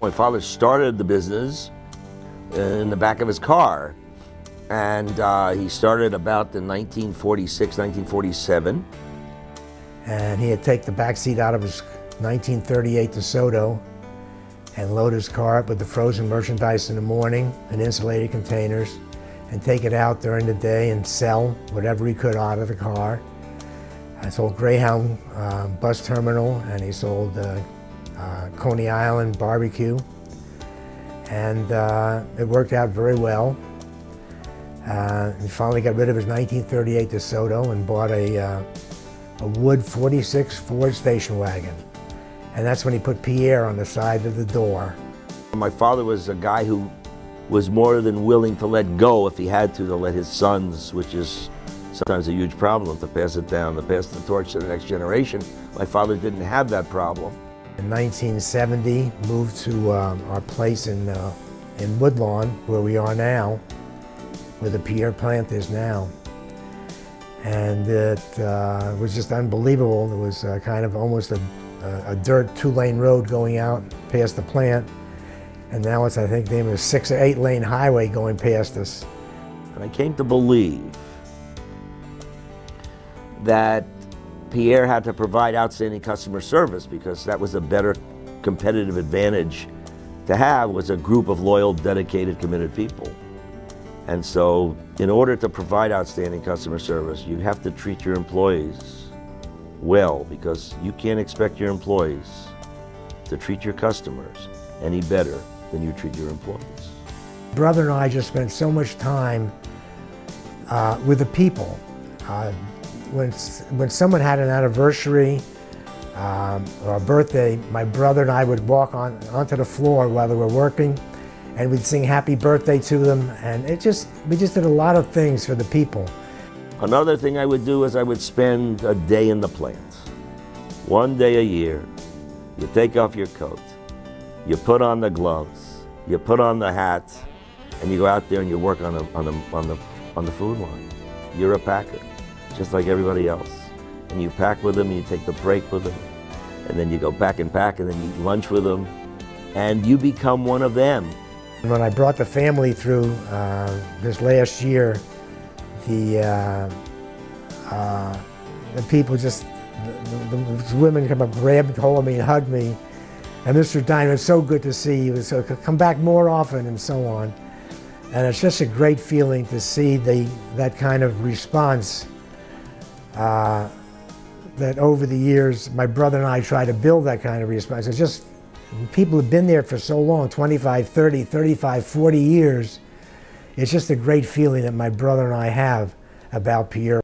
My father started the business in the back of his car, and he started about in 1946, 1947. And he'd take the back seat out of his 1938 DeSoto and load his car up with the frozen merchandise in the morning in insulated containers and take it out during the day and sell whatever he could out of the car. I sold Greyhound bus terminal, and he sold Coney Island barbecue, and it worked out very well. He finally got rid of his 1938 DeSoto and bought a wood 46 Ford station wagon, and that's when he put Pierre on the side of the door. My father was a guy who was more than willing to let go if he had to let his sons, which is sometimes a huge problem, to pass it down, to pass the torch to the next generation. My father didn't have that problem. In 1970, moved to our place in Woodlawn, where we are now, where the Pierre plant is now. And it was just unbelievable. It was kind of almost a dirt two-lane road going out past the plant. And now it's, I think, named a 6 or 8 lane highway going past us. And I came to believe that Pierre had to provide outstanding customer service, because that was a better competitive advantage to have, was a group of loyal, dedicated, committed people. And so in order to provide outstanding customer service, you have to treat your employees well, because you can't expect your employees to treat your customers any better than you treat your employees. Brother and I just spent so much time with the people. When someone had an anniversary or a birthday, my brother and I would walk onto the floor while they were working, and we'd sing happy birthday to them, and we just did a lot of things for the people. Another thing I would do is I would spend a day in the plant. One day a year, you take off your coat, you put on the gloves, you put on the hat, and you go out there and you work on the food line. You're a packer, just like everybody else. And you pack with them, you take the break with them, and then you go back and pack, and then you eat lunch with them, and you become one of them. When I brought the family through this last year, the people just, the women come up, grabbed hold of me and hugged me. And Mr. Dinerman, it's so good to see you, so come back more often, and so on. And it's just a great feeling to see that kind of response that over the years, my brother and I try to build that kind of response. It's just, people have been there for so long, 25, 30, 35, 40 years. It's just a great feeling that my brother and I have about Pierre.